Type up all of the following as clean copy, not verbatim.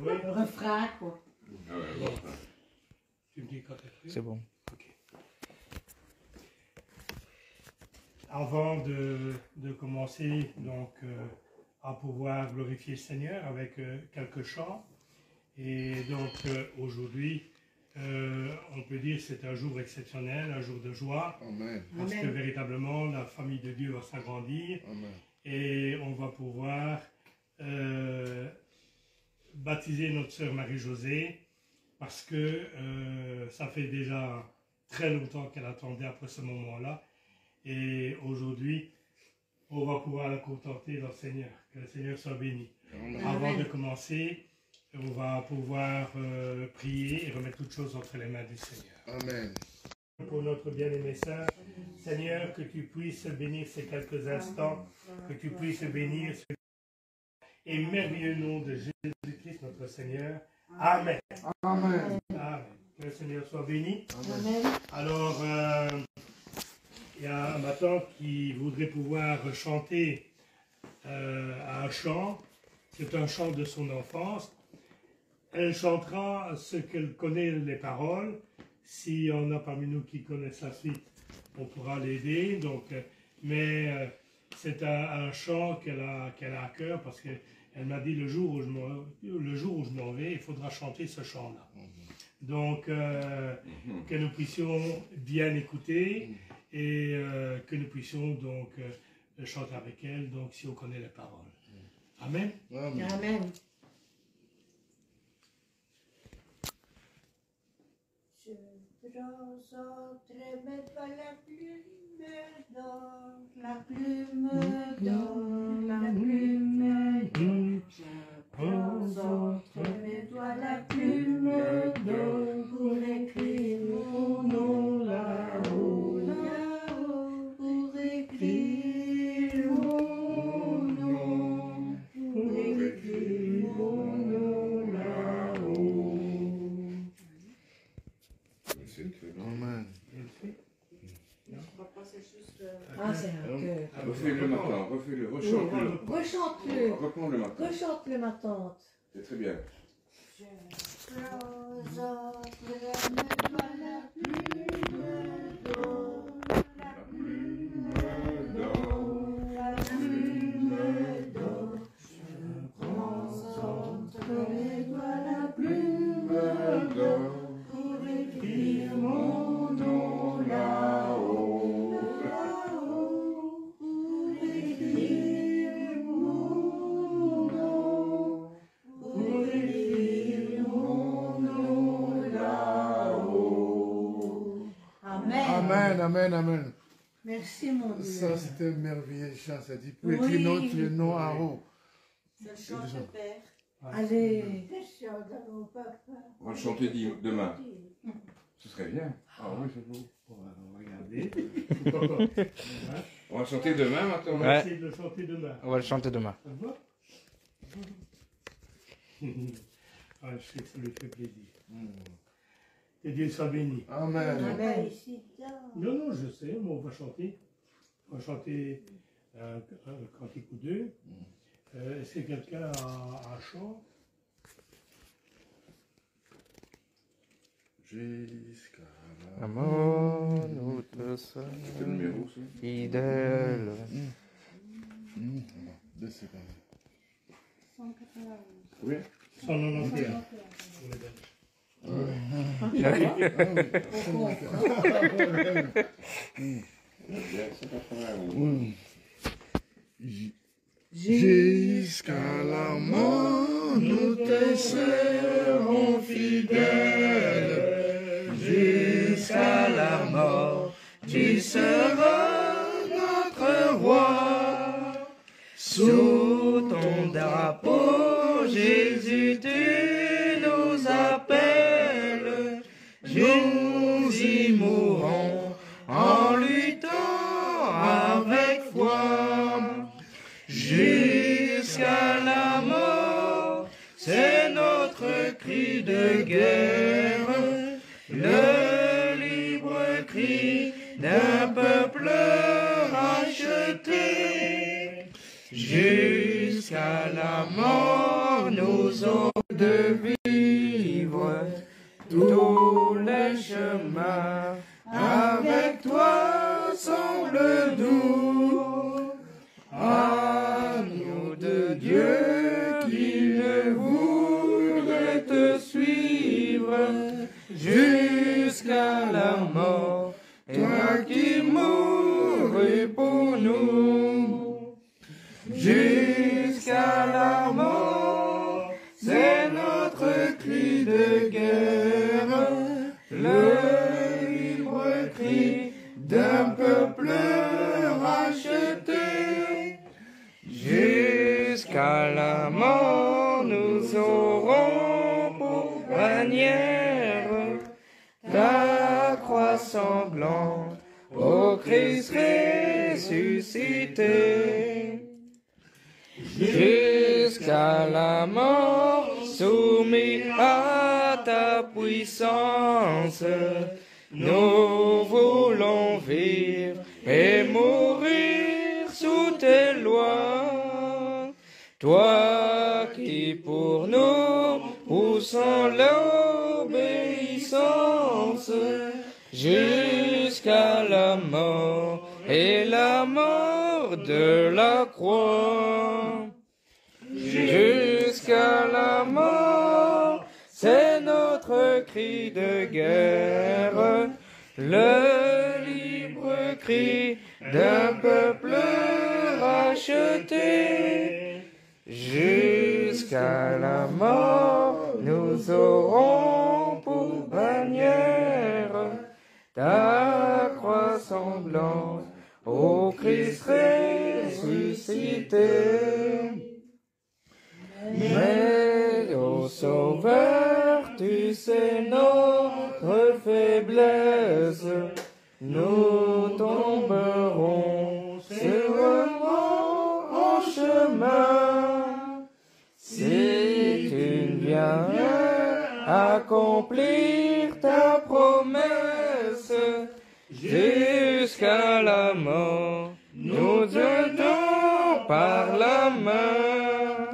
Oui. Le refrain, quoi. Ah ouais, Bon. bon. Tu me dis quand t'es prêt? C'est bon. Ok. Avant de commencer donc à pouvoir glorifier le Seigneur avec quelques chants, et donc aujourd'hui, on peut dire que c'est un jour exceptionnel, un jour de joie, Amen. parce que véritablement la famille de Dieu va s'agrandir Amen. et on va pouvoir baptiser notre sœur Marie-Josée, parce que ça fait déjà très longtemps qu'elle attendait après ce moment-là. Et aujourd'hui, on va pouvoir la contenter dans le Seigneur. Que le Seigneur soit béni. Amen. Avant de commencer, on va pouvoir prier et remettre toutes choses entre les mains du Seigneur. Amen. Pour notre bien-aimé sœur, Seigneur, que tu puisses bénir ces quelques instants, que tu puisses bénir ce et merveilleux nom de Jésus-Christ, notre Seigneur. Amen. Amen. Amen. Que le Seigneur soit béni. Amen. Alors, il y a ma tante qui voudrait pouvoir chanter un chant. C'est un chant de son enfance. Elle chantera ce qu'elle connaît les paroles. S'il y en a parmi nous qui connaissent la suite, on pourra l'aider. Donc, mais c'est un chant qu'elle a à cœur parce qu'elle m'a dit le jour où je m'en vais, il faudra chanter ce chant-là. Donc, que nous puissions bien écouter et que nous puissions donc chanter avec elle, donc si on connaît les paroles. Amen. Amen. Amen. Je présenterai mes doigts la plume d'or, la plume d'or, la plume d'or. Je présenterai mes doigts la plume d'or pour écrire mon nom là-haut, là-haut, pour écrire mon nom, pour écrire mon nom là-haut. Amen. Ah, c'est un cœur. Refais-le maintenant, refais-le, rechante-le. Rechante-le. Reprends-le maintenant. Rechante-le, ma tante. C'est très bien. Je présenterai mes doigts la plume d'or, la plume d'or, la plume d'or. Je présenterai mes doigts la plume d'or pour écrire mon nom là-haut, là-haut, pour écrire mon nom, pour écrire mon nom là-haut. Amen. Amen, amen, amen. Merci, mon Dieu. Ça, c'était un merveilleux chant. Ça dit, pour Oui. écrire notre nom en haut. C'est le chant de père. Allez. On va le chanter demain. Ce serait bien. Ah oui, c'est beau. On va regarder. On va chanter demain On maintenant. va Ouais. essayer de le chanter demain. On va le chanter demain. Ça te va? Ah, je sais que ça lui fait plaisir. Que Dieu soit béni. Amen. Amen. Non, non, je sais, mais on va chanter. On va chanter un cantique ou deux. Est-ce que quelqu'un a un chant? Jusqu'à La mort nous te C'est le numéro, ça. fidèle. Deux secondes. Oui. 191. On est belge. Bien, c'est pas très Jusqu'à la mort, nous te serons fidèles. Jusqu'à la mort, tu seras notre roi. Sous ton drapeau, Jésus, tu nous appelles. Nous y mourrons en luttant avec foi. Jusqu'à la mort, c'est notre cri de guerre, le libre cri d'un peuple racheté. Jusqu'à la mort, nous ont de vivre tous les chemins. Avec toi semble doux, agneau de Dieu qui ne voudrait te suivre jusqu'à la mort, toi qui mourus pour nous. Jusqu'à la mort, c'est notre cri de guerre, le libre cri d'un peuple racheté. Jusqu'à la mort, nous aurons pour bannière ta croix sanglante, ô Christ ressuscité. Jusqu'à la mort, soumis à ta puissance, nous voulons vivre et mourir sous tes lois. Toi qui pour nous poussons l'obéissance jusqu'à la mort et la mort de la croix. Jusqu'à la mort, c'est notre cri de guerre, le libre cri d'un peuple racheté. Jusqu'à la mort, nous aurons pour bannière ta croix sanglante, ô Christ ressuscité. Mais, ô Sauveur, tu sais notre faiblesse, nous tomberons sûrement en chemin. Si tu viens accomplir ta promesse jusqu'à la mort, nous tenons par la main.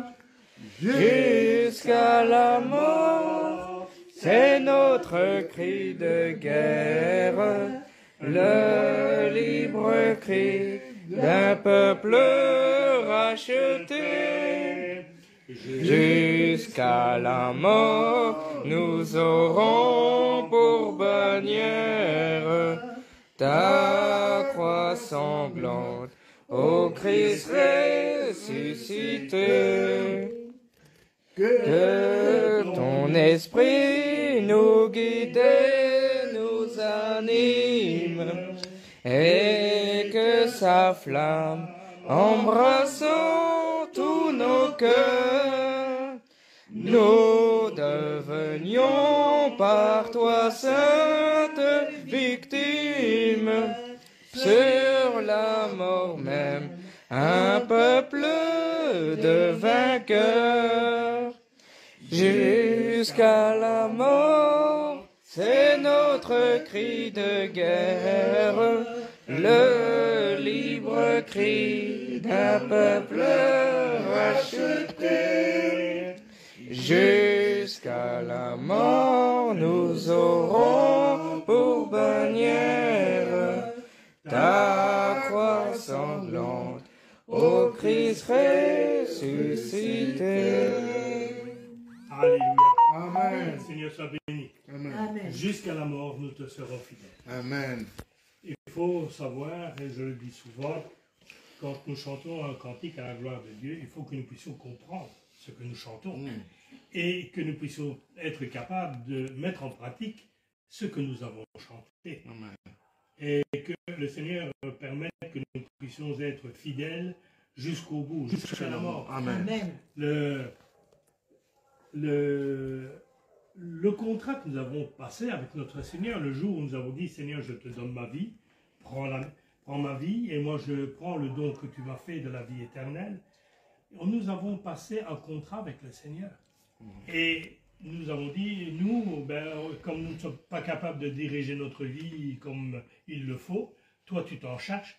Jusqu'à la mort, c'est notre cri de guerre, le libre cri d'un peuple racheté. Jusqu'à la mort, nous aurons pour bannière ta croix sanglante, ô Christ ressuscité. Que ton esprit nous guide et nous anime, et que sa flamme embrassant tous nos cœurs, nous devenions par toi sainte victime, sur la mort même, un peuple de vainqueurs. Jusqu'à la mort, c'est notre cri de guerre, le libre cri d'un peuple racheté. Jusqu'à la mort, nous aurons pour bannière ta croix sanglante, ô Christ ressuscité. Alléluia. Amen. Le Seigneur soit béni. Amen. Amen. Jusqu'à la mort, nous te serons fidèles. Amen. Il faut savoir, et je le dis souvent, quand nous chantons un cantique à la gloire de Dieu, il faut que nous puissions comprendre ce que nous chantons et que nous puissions être capables de mettre en pratique ce que nous avons chanté. Amen. Et que le Seigneur permette que nous puissions être fidèles jusqu'au bout, jusqu'à la mort. Amen. Amen. Le contrat que nous avons passé avec notre Seigneur, le jour où nous avons dit, Seigneur, je te donne ma vie, prends ma vie, et moi je prends le don que tu m'as fait de la vie éternelle, nous avons passé un contrat avec le Seigneur. Et nous avons dit, nous, comme nous ne sommes pas capables de diriger notre vie comme il le faut, toi tu t'en charges,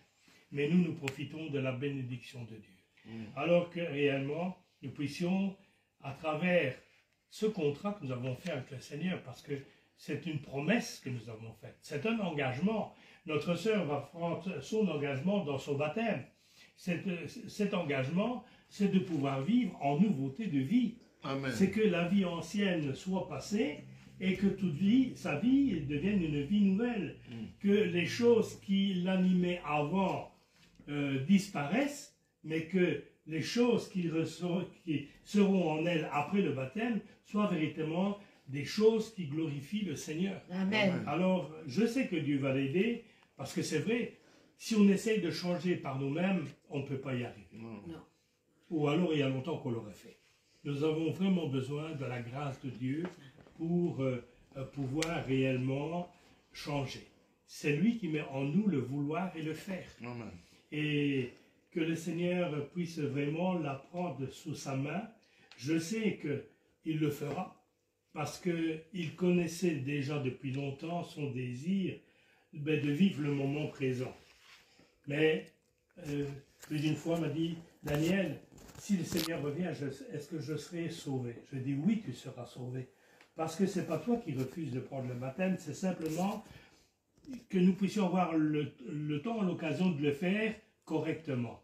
mais nous profitons de la bénédiction de Dieu. Alors que réellement, nous puissions à travers ce contrat que nous avons fait avec le Seigneur, parce que c'est une promesse que nous avons faite. C'est un engagement. Notre sœur va prendre son engagement dans son baptême. Cet engagement, c'est de pouvoir vivre en nouveauté de vie. Amen. C'est que la vie ancienne soit passée et que toute vie, sa vie devienne une vie nouvelle. Que les choses qui l'animaient avant disparaissent, mais que les choses qui seront en elle après le baptême soient véritablement des choses qui glorifient le Seigneur. Amen. Alors, je sais que Dieu va l'aider, parce que c'est vrai, si on essaye de changer par nous-mêmes, on ne peut pas y arriver. Non. Ou alors, il y a longtemps qu'on l'aurait fait. Nous avons vraiment besoin de la grâce de Dieu pour pouvoir réellement changer. C'est lui qui met en nous le vouloir et le faire. Amen. Et que le Seigneur puisse vraiment la prendre sous sa main. Je sais qu'il le fera, parce qu'il connaissait déjà depuis longtemps son désir de vivre le moment présent. Mais plus d'une fois, il m'a dit, Daniel, si le Seigneur revient, est-ce que je serai sauvé? Je dis, oui, tu seras sauvé. Parce que ce n'est pas toi qui refuses de prendre le baptême, c'est simplement que nous puissions avoir le temps, l'occasion de le faire correctement.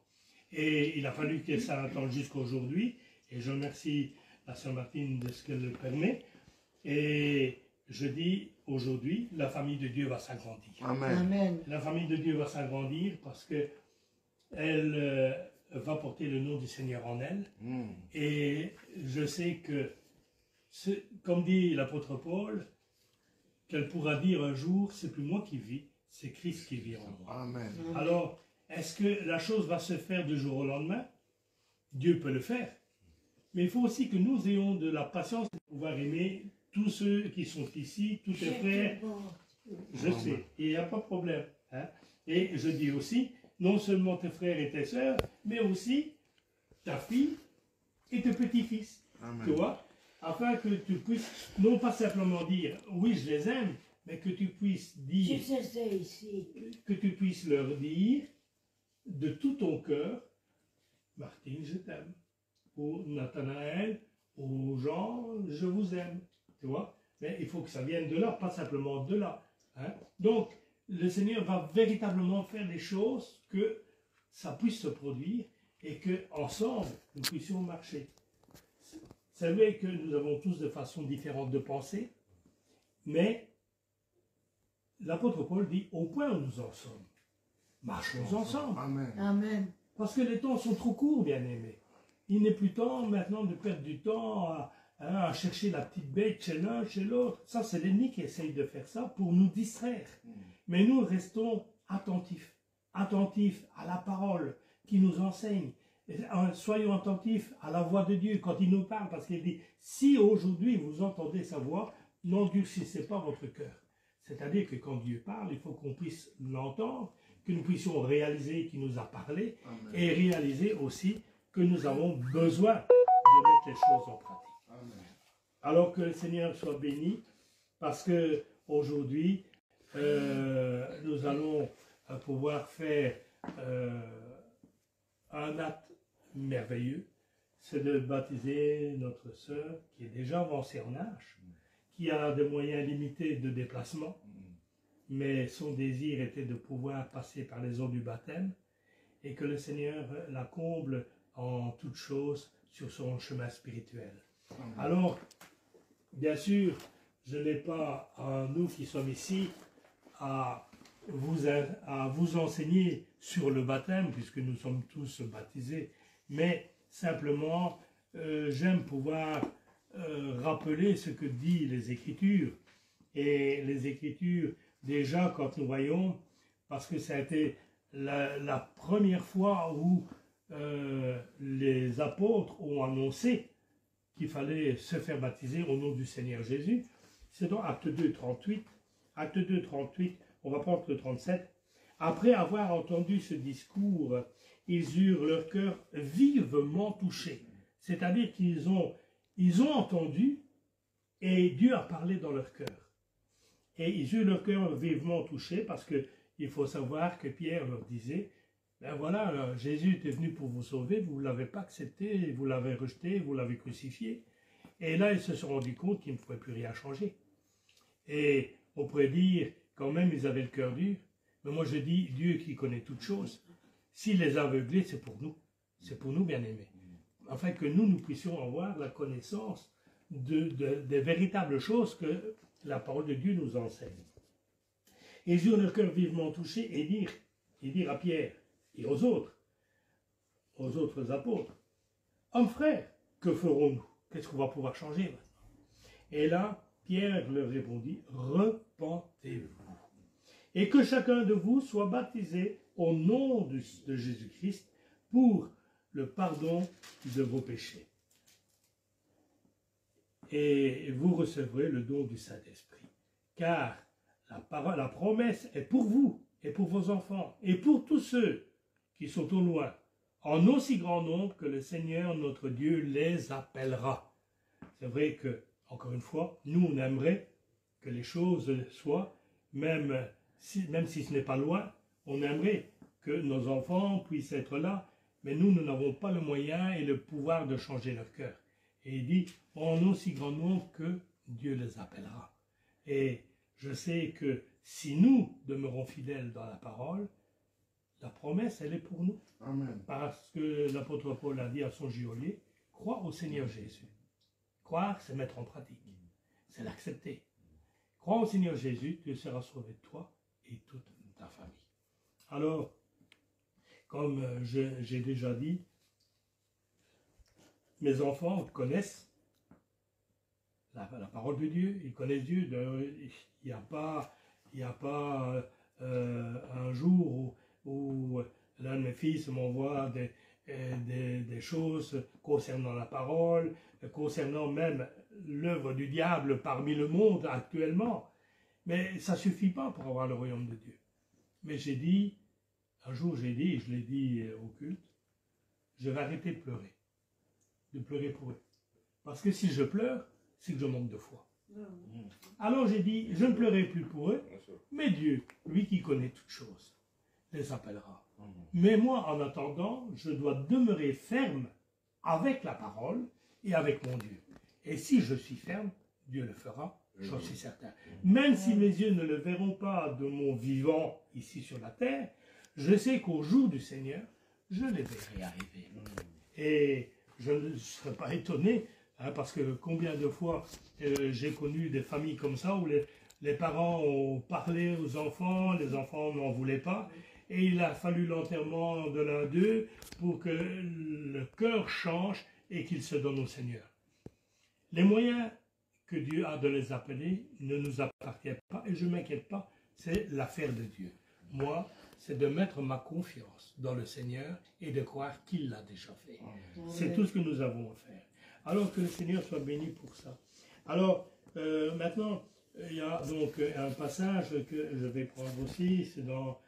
Et il a fallu que ça attende jusqu'aujourd'hui, et je remercie la sœur Martine de ce qu'elle le permet. Et je dis, aujourd'hui, la famille de Dieu va s'agrandir. Amen. Amen. La famille de Dieu va s'agrandir parce que elle va porter le nom du Seigneur en elle. Et je sais que, comme dit l'apôtre Paul, qu'elle pourra dire un jour, c'est plus moi qui vis, c'est Christ qui vit en moi. Amen. Alors, est-ce que la chose va se faire du jour au lendemain? Dieu peut le faire. Mais il faut aussi que nous ayons de la patience pour pouvoir aimer tous ceux qui sont ici, tous tes frères. Je sais, il n'y a pas de problème. Hein? Et je dis aussi, non seulement tes frères et tes sœurs, mais aussi ta fille et tes petits-fils. Tu vois? Afin que tu puisses, non pas simplement dire, oui, je les aime, mais que tu puisses dire, que tu puisses leur dire de tout ton cœur, Martine, je t'aime. Ou Nathanaël, aux gens, je vous aime. Tu vois? Mais il faut que ça vienne de là, pas simplement de là. Hein? Donc, le Seigneur va véritablement faire des choses que ça puisse se produire et qu'ensemble, nous puissions marcher. C'est vrai que nous avons tous de façons différentes de penser, mais l'apôtre Paul dit, au point où nous en sommes, marchons ensemble. Amen. Amen. Parce que les temps sont trop courts, bien-aimés. Il n'est plus temps maintenant de perdre du temps à chercher la petite bête chez l'un, chez l'autre. Ça, c'est l'ennemi qui essaye de faire ça pour nous distraire. Mais nous restons attentifs. Attentifs à la parole qui nous enseigne. Soyons attentifs à la voix de Dieu quand il nous parle. Parce qu'il dit, si aujourd'hui vous entendez sa voix, n'endurcissez pas votre cœur. C'est-à-dire que quand Dieu parle, il faut qu'on puisse l'entendre, que nous puissions réaliser qu'il nous a parlé, Amen. et réaliser aussi que nous avons besoin de mettre les choses en pratique. Amen. Alors que le Seigneur soit béni, parce que aujourd'hui, nous allons pouvoir faire un acte merveilleux, c'est de baptiser notre sœur qui est déjà avancée en âge, qui a des moyens limités de déplacement, mais son désir était de pouvoir passer par les eaux du baptême et que le Seigneur la comble en toutes choses sur son chemin spirituel. Alors, bien sûr, je n'ai pas à nous qui sommes ici à vous enseigner sur le baptême, puisque nous sommes tous baptisés, mais simplement, j'aime pouvoir rappeler ce que disent les Écritures. Et les Écritures, déjà, quand nous voyons, parce que ça a été la première fois où les apôtres ont annoncé qu'il fallait se faire baptiser au nom du Seigneur Jésus, c'est dans Acte 2, 38. Acte 2, 38, on va prendre le 37. Après avoir entendu ce discours, ils eurent leur cœur vivement touché. C'est-à-dire qu'ils ont entendu et Dieu a parlé dans leur cœur. Et ils eurent leur cœur vivement touché parce qu'il faut savoir que Pierre leur disait, Ben voilà, Jésus était venu pour vous sauver, vous ne l'avez pas accepté, vous l'avez rejeté, vous l'avez crucifié. Et là, ils se sont rendus compte qu'ils ne pouvaient plus rien changer. Et on pourrait dire, quand même, ils avaient le cœur dur. Mais moi, je dis, Dieu qui connaît toutes choses, s'il les a aveuglés, c'est pour nous. C'est pour nous, bien-aimés. Afin que nous puissions avoir la connaissance des véritables choses que la parole de Dieu nous enseigne. Et ils eurent le cœur vivement touché et dire à Pierre et aux autres apôtres, hommes frères, que ferons-nous? Qu'est-ce qu'on va pouvoir changer maintenant? Et là, Pierre leur répondit, repentez-vous. Et que chacun de vous soit baptisé au nom de Jésus-Christ pour le pardon de vos péchés. Et vous recevrez le don du Saint-Esprit. Car la promesse est pour vous et pour vos enfants et pour tous ceux qui sont au loin, en aussi grand nombre que le Seigneur notre Dieu les appellera. C'est vrai que, encore une fois, nous on aimerait que les choses soient, même si ce n'est pas loin, on aimerait que nos enfants puissent être là, mais nous n'avons pas le moyen et le pouvoir de changer leur cœur. Et il dit, en aussi grand nombre que Dieu les appellera. Et je sais que si nous demeurons fidèles dans la parole, la promesse, elle est pour nous. Amen. Parce que l'apôtre Paul a dit à son geôlier, crois au Seigneur Jésus. Croire, c'est mettre en pratique. C'est l'accepter. Crois au Seigneur Jésus, tu seras sauvé de toi et toute ta famille. Alors, comme j'ai déjà dit, mes enfants connaissent la parole de Dieu, ils connaissent Dieu. Il n'y a pas un jour où l'un de mes fils m'envoie des choses concernant la parole, concernant même l'œuvre du diable parmi le monde actuellement. Mais ça ne suffit pas pour avoir le royaume de Dieu. Mais un jour j'ai dit, et je l'ai dit au culte, je vais arrêter de pleurer pour eux. Parce que si je pleure, c'est que je manque de foi. Alors j'ai dit, je ne pleurerai plus pour eux, mais Dieu, lui qui connaît toutes choses, les appellera. Mais moi, en attendant, je dois demeurer ferme avec la parole et avec mon Dieu. Et si je suis ferme, Dieu le fera, j'en suis certain. Même si mes yeux ne le verront pas de mon vivant ici sur la terre, je sais qu'au jour du Seigneur, je les verrai arriver. Et je ne serais pas étonné, parce que combien de fois j'ai connu des familles comme ça où les parents ont parlé aux enfants, les enfants n'en voulaient pas, et il a fallu l'enterrement de l'un d'eux pour que le cœur change et qu'il se donne au Seigneur. Les moyens que Dieu a de les appeler ne nous appartiennent pas, et je ne m'inquiète pas, c'est l'affaire de Dieu. Moi, c'est de mettre ma confiance dans le Seigneur et de croire qu'il l'a déjà fait. C'est tout ce que nous avons à faire. Alors que le Seigneur soit béni pour ça. Alors, maintenant, il y a donc un passage que je vais prendre aussi, c'est dans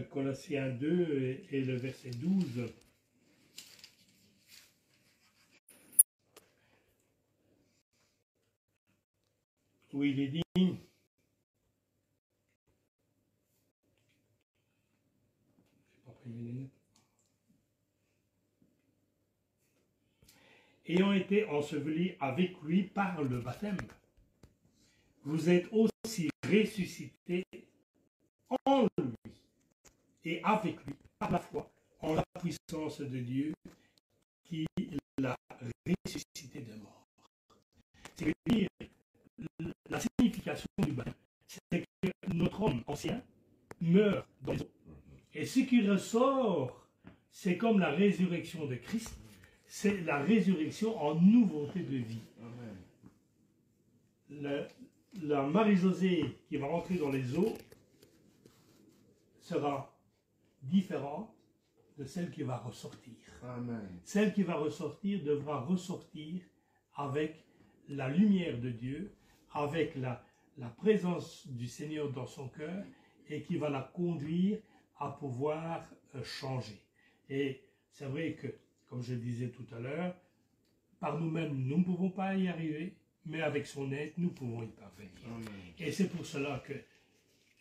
Colossiens 2 et le verset 12. Où il est dit, ayant été ensevelis avec lui par le baptême, vous êtes aussi ressuscités en lui et avec lui par la foi en la puissance de Dieu qui l'a ressuscité des morts. C'est-à-dire, la signification du baptême, c'est que notre homme ancien meurt dans les eaux. Et ce qui ressort, c'est comme la résurrection de Christ, c'est la résurrection en nouveauté de vie. La Marie-Josée qui va rentrer dans les eaux sera différente de celle qui va ressortir. Amen. Celle qui va ressortir devra ressortir avec la lumière de Dieu, avec la présence du Seigneur dans son cœur et qui va la conduire à pouvoir changer. Et c'est vrai que, comme je le disais tout à l'heure, par nous-mêmes, nous ne pouvons pas y arriver, mais avec son aide, nous pouvons y parvenir. Amen. Et c'est pour cela que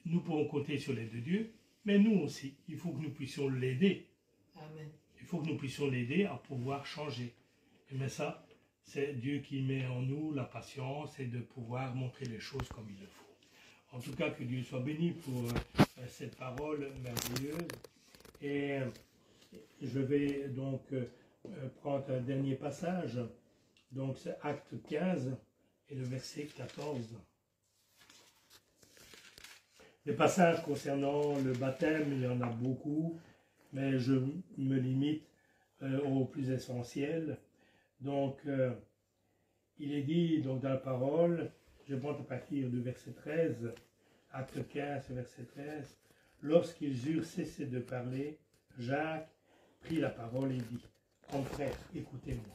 nous pouvons compter sur l'aide de Dieu, mais nous aussi, il faut que nous puissions l'aider Il faut que nous puissions l'aider à pouvoir changer. Mais ça, c'est Dieu qui met en nous la patience et de pouvoir montrer les choses comme il le faut. En tout cas, que Dieu soit béni pour cette parole merveilleuse. Et je vais donc prendre un dernier passage. Donc c'est Acte 15 et le verset 14. Les passages concernant le baptême, il y en a beaucoup, mais je me limite au plus essentiel. Donc, il est dit donc, dans la parole, je prends à partir du verset 13, Acte 15, verset 13, lorsqu'ils eurent cessé de parler, Jacques prit la parole et dit, « Mon frère, écoutez-moi.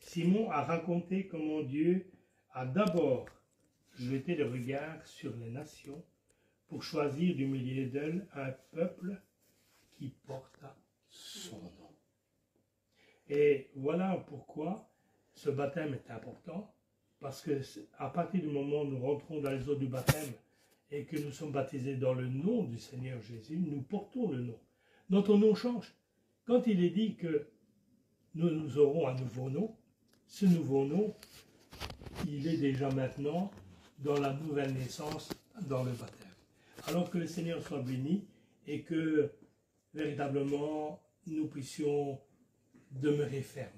Simon a raconté comment Dieu a d'abord jeté le regard sur les nations pour choisir du milieu d'elles un peuple qui porta son nom. » Et voilà pourquoi ce baptême est important, parce que à partir du moment où nous rentrons dans les eaux du baptême et que nous sommes baptisés dans le nom du Seigneur Jésus, nous portons le nom. Notre nom change. Quand il est dit que nous aurons un nouveau nom, ce nouveau nom, il est déjà maintenant dans la nouvelle naissance, dans le baptême. Alors que le Seigneur soit béni et que véritablement nous puissions demeurer fermes.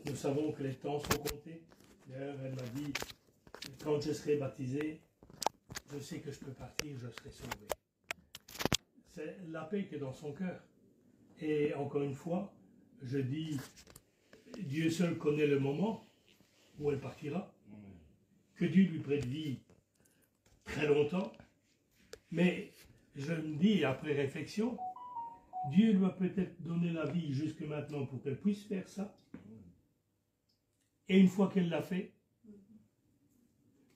Nous savons que les temps sont comptés. D'ailleurs, elle m'a dit, quand je serai baptisé, je sais que je peux partir, je serai sauvé. C'est la paix qui est dans son cœur. Et encore une fois, je dis, Dieu seul connaît le moment où elle partira. Que Dieu lui prête vie très longtemps. Mais je me dis, après réflexion, Dieu lui a peut-être donné la vie jusque maintenant pour qu'elle puisse faire ça. Et une fois qu'elle l'a fait,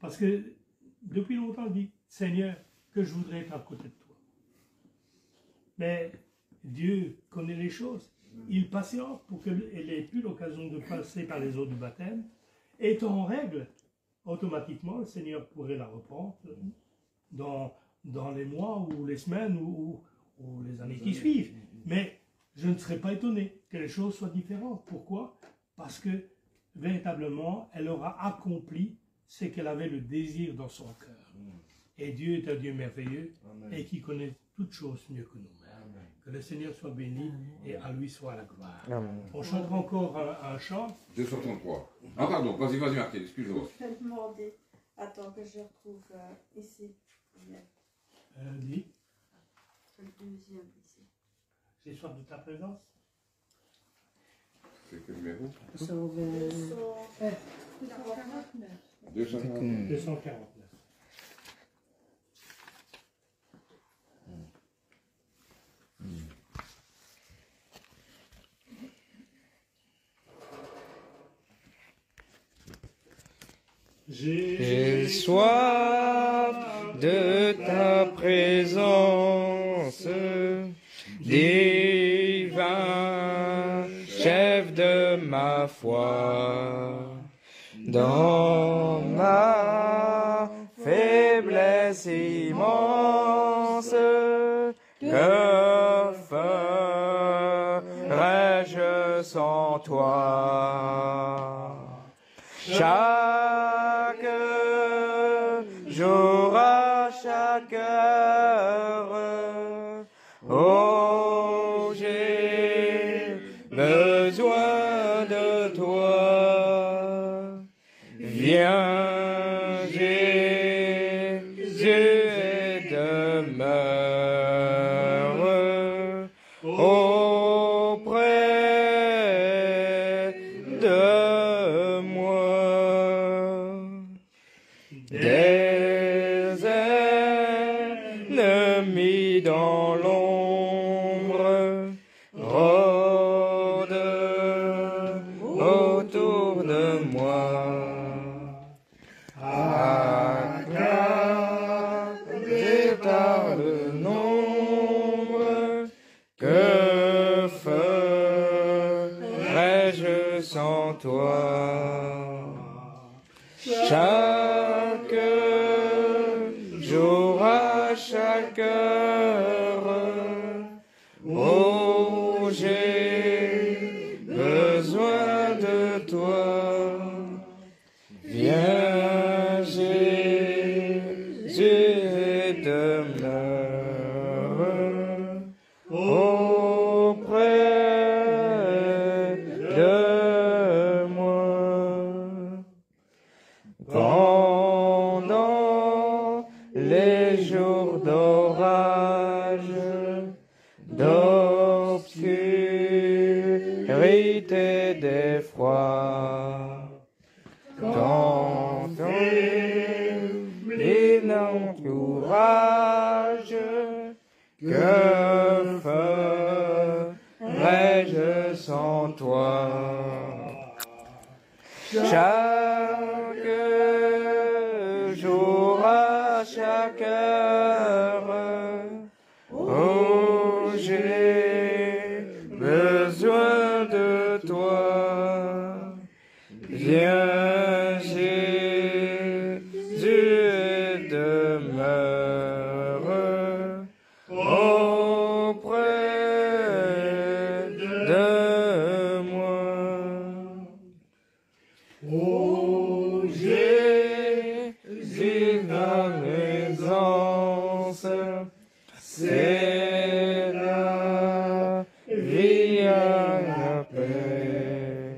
parce que depuis longtemps, elle dit, Seigneur, que je voudrais être à côté de toi. Mais Dieu connaît les choses. Il patiente pour qu'elle ait plus l'occasion de passer par les eaux du baptême. Étant en règle, automatiquement, le Seigneur pourrait la reprendre dans les mois ou les semaines ou les années qui suivent. Mais je ne serais pas étonné que les choses soient différentes. Pourquoi? Parce que véritablement, elle aura accompli ce qu'elle avait le désir dans son cœur. Et Dieu est un Dieu merveilleux. Amen. Et qui connaît toutes choses mieux que nous-mêmes. Que le Seigneur soit béni et à lui soit la gloire. Amen. On chantera encore un chant. 233. Ah pardon, vas-y Martin, excuse-moi. Je vais demander. Attends que je retrouve ici. Dis. Le deuxième ici. J'ai soif de ta présence. C'est quel numéro? 249. 249. J'ai soif de ta présence, divin chef de ma foi, dans ma faiblesse immense, que ferais-je sans toi? Chaque jour à chaque heure, oh, j'ai besoin de toi. Viens, Jésus, et demeure auprès de moi. Des ennemis dans l'ombre rôdent autour de moi. Acclamé par le nombre, que ferais-je sans toi? Chaque jour à chaque heure, oh, de toi. Viens, Jésus, et demeure auprès de moi. Pendant les jours d'orage, d'obscurité, d'effroi, quand il encourage, que ferais-je sans toi? Chaque jour, à chaque heure, oh, j'ai besoin de toi. Viens, Jésus, et demeure auprès de moi. Oh, Jésus, ta présence, c'est la vie à la paix.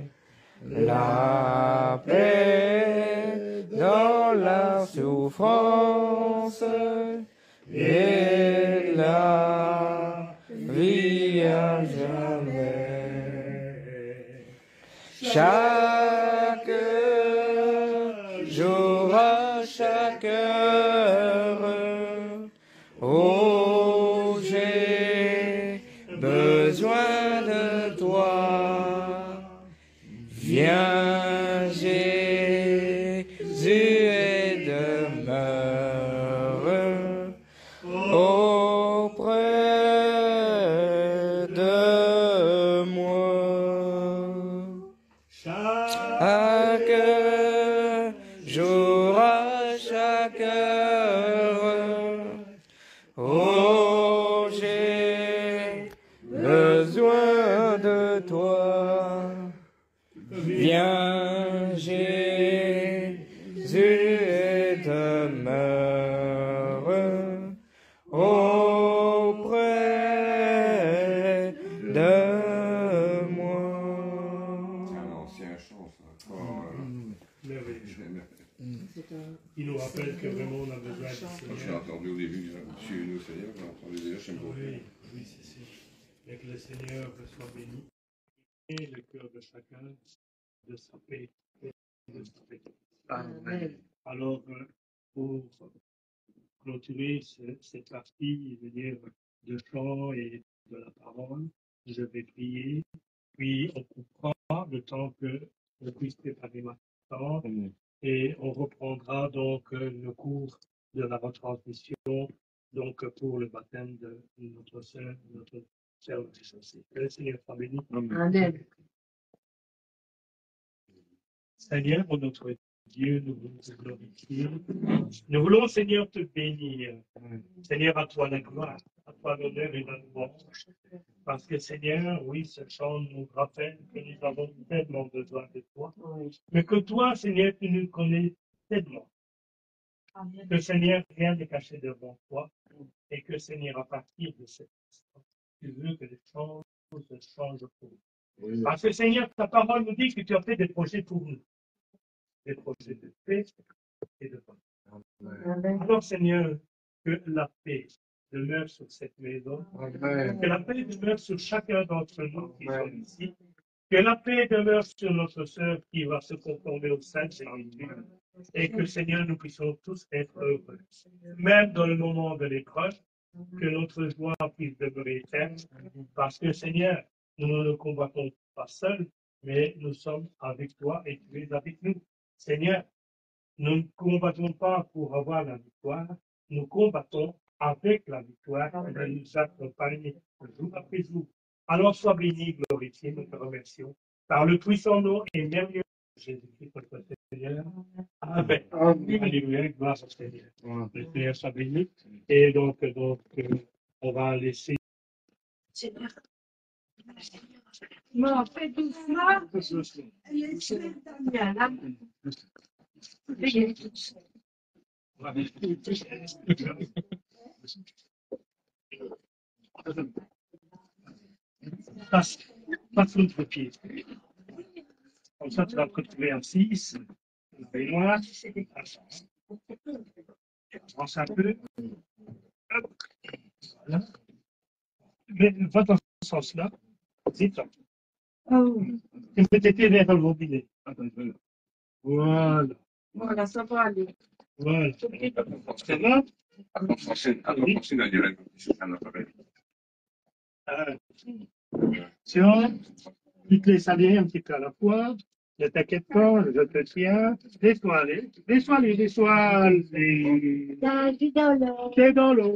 La paix dans la souffrance et la vie à jamais. Chaque jour, à chaque heure, oh, j'ai besoin de toi. Viens, Jésus, et demeure auprès de moi. Chaque jour, à chaque heure, oh, j'ai besoin de toi. Viens, Jésus, et demeure auprès de moi. C'est un ancien chant, ça. Merveilleux. Il nous rappelle que vraiment on a besoin du Quand je l'ai Seigneur. entendu au début, Suis-nous Seigneur, j'ai entendu déjà, je sais pas. Oui, oui, c'est sûr. Et que le Seigneur soit béni. Et le cœur de chacun de sa paix. Et de sa paix. Amen. Alors, pour clôturer cette partie, je veux dire, de chant et de la parole, je vais prier. Puis on coupera le temps que je puisse préparer ma temps. Et on reprendra donc le cours de la retransmission donc pour le baptême de notre sœur Marie-Josée. Que le Seigneur soit béni. Amen. Seigneur, pour notre Dieu, nous voulons te glorifier. Nous voulons, Seigneur, te bénir. Seigneur, à toi la gloire, à toi l'honneur et la louange. Parce que, Seigneur, oui, ce chant nous rappelle que nous avons tellement besoin de toi. Mais que toi, Seigneur, tu nous connais tellement. Que, Seigneur, rien n'est caché devant toi. Et que, Seigneur, à partir de cet instant, tu veux que les choses changent pour nous. Parce que, Seigneur, ta parole nous dit que tu as fait des projets pour nous. Des projets de paix et de bonheur. Alors, Seigneur, que la paix demeure sur cette maison, que la paix demeure sur chacun d'entre nous qui sont ici, que la paix demeure sur notre sœur qui va se conformer au sein de l'Église, et que, Seigneur, nous puissions tous être heureux, même dans le moment de l'épreuve, que notre joie puisse demeurer éternelle, parce que, Seigneur, nous ne combattons pas seuls, mais nous sommes avec toi et tu es avec nous. Seigneur, nous ne combattons pas pour avoir la victoire, nous combattons avec la victoire qui va nous accompagner jour après jour. Alors sois béni, glorifié, nous te remercions par le puissant nom et merveilleux Jésus-Christ, notre Seigneur. Amen. Alléluia, grâce au Seigneur. Le Seigneur soit béni. Et donc on va laisser. Seigneur. Non, fais doucement. Il est Damien, là. Passe l'autre pied. Comme ça, tu vas te retrouver en 6. Et moi, avance un peu. Hop. Voilà. Mais va dans ce sens-là. Dis-toi. Oh, Tu mets tes pieds vers le robinet. Voilà. voilà, ça va aller. Voilà. Ça va? Attention à dire un appareil. Attention. Tu te laisses aller un petit peu à la fois. Ne t'inquiète pas, je te tiens. Laisse-toi aller. Laisse-toi aller, laisse-toi aller. T'es dans l'eau.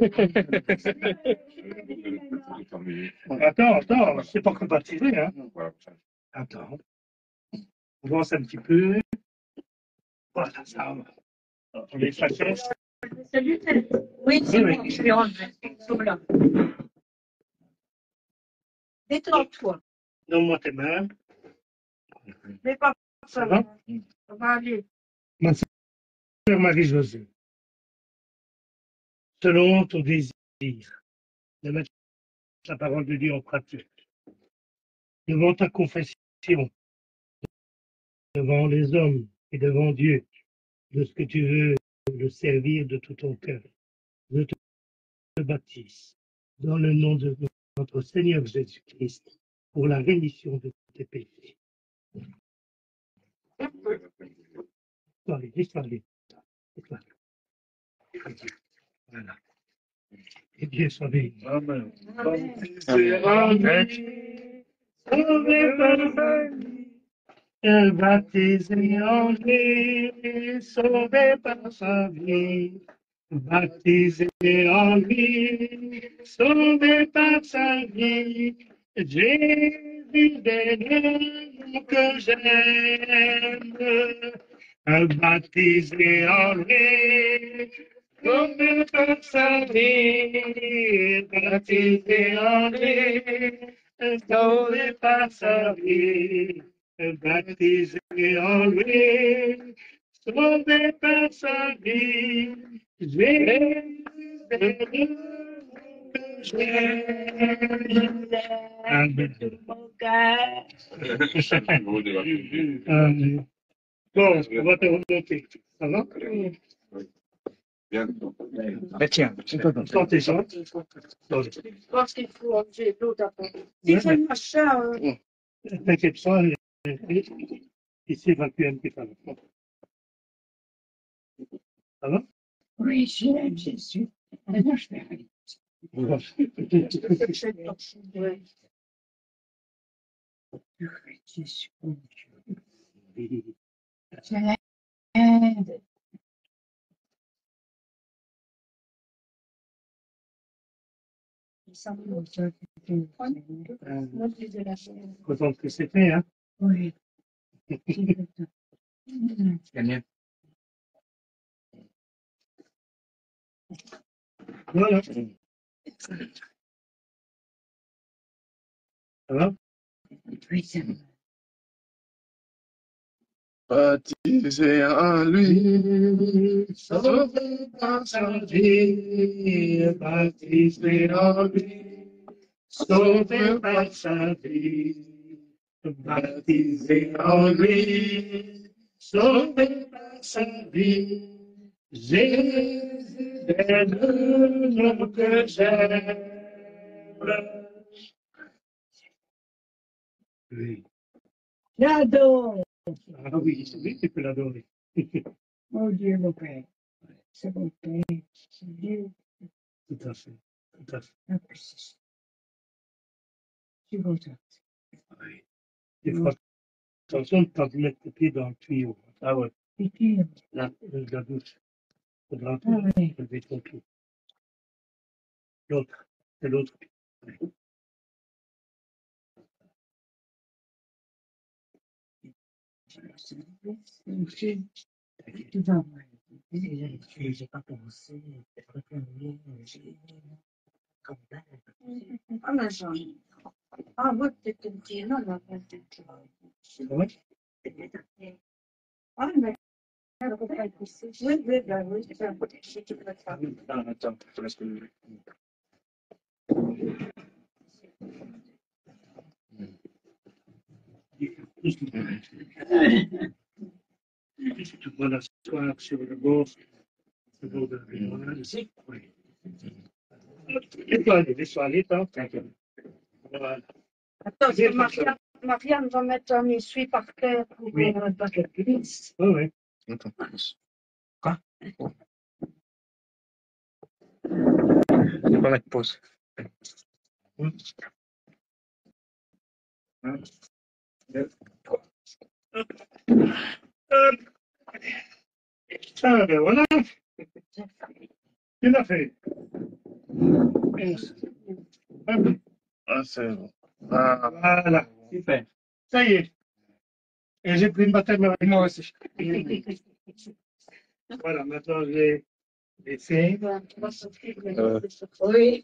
Attends, c'est pas encore baptisé, hein. Attends. On avance un petit peu. Voilà, ça va. On les facettes. Salut, oui, c'est bon, je vais enlever. Voilà. Détends-toi. Donne-moi tes mains. Mais pas Ça ça. va? Ça va aller. Ma sœur Marie-Josée, selon ton désir de mettre la parole de Dieu en pratique, devant ta confession, devant les hommes et devant Dieu, de ce que tu veux le servir de tout ton cœur, je te baptise dans le nom de notre Seigneur Jésus-Christ pour la rémission de tes péchés. Laisse-toi aller. Voilà. Et Dieu soit béni. Amen. Sauvé par baptisé en lui, sauvé par sa vie. Baptisé en lui, sauvé par sa vie. Jésus des noms que j'aime. Baptisé en lui, sauvé par sa vie. Baptisé en lui, sauvé par sa vie. Baptisé en lui, sauvé par sa vie. Jésus que j'aime. Amen. Amen. Bon, on va te remonter. Ça va? Bien. Mais tiens, Sans tes jambes. Je pense qu'il faut enlever l'eau d'abord. Si c'est le machin, T'inquiète pas, il s'évacue un petit peu. Ça va? oui, j'aime Jésus. Maintenant, je vais aller. Ouais. Jésus, mon Dieu. Je l'aide. Content que c'est fait, hein? Oui. Daniel. Voilà. Ça va? Oui, c'est bon. Baptisé en lui, Sauvé par sa vie, baptisé en lui, sauvé par sa vie, baptisé en lui, sauvé par sa vie. Jésus est le nom que j'aime. Oui. J'adore. Ah oui, tu peux l'adorer. Mon Dieu, mon Père. C'est mon Père. C'est Dieu. Tout à fait, tout à fait. La puissance. Tu vois ça. Oui. Des fois, attention de pas mettre tes pieds dans le tuyau. Ah ouais, Et puis, là, la douche. Il faudra oui. lever ton pied. L'autre, c'est l'autre pied. Tu vas voir. J'ai pas pensé. Comme ça. Ah, mais j'en ai. Ah, oui, peut-être une petite, non, non, peut-être. Ouais. Ah, mais elle peut pas être ici. Oui, oui, ben oui, c'est un peu ici, tu peux faire. Ah, attends, parce que... Si tu peux l'asseoir sur le bord de la ici. Oui. Laisse-toi aller, tant. Voilà. Attends, Marianne va mettre un essuie par terre pour Oui. ne pas qu'elle glisse. Oui, oui. Attends. Quoi? Je vais pas mettre pause. Ah, ben voilà, tu l'as fait. Hop, Ah, c'est bon. Ah, voilà, super. Ça y est. Et j'ai pris une baptême avec moi aussi. Voilà, maintenant j'ai laissé. Oui.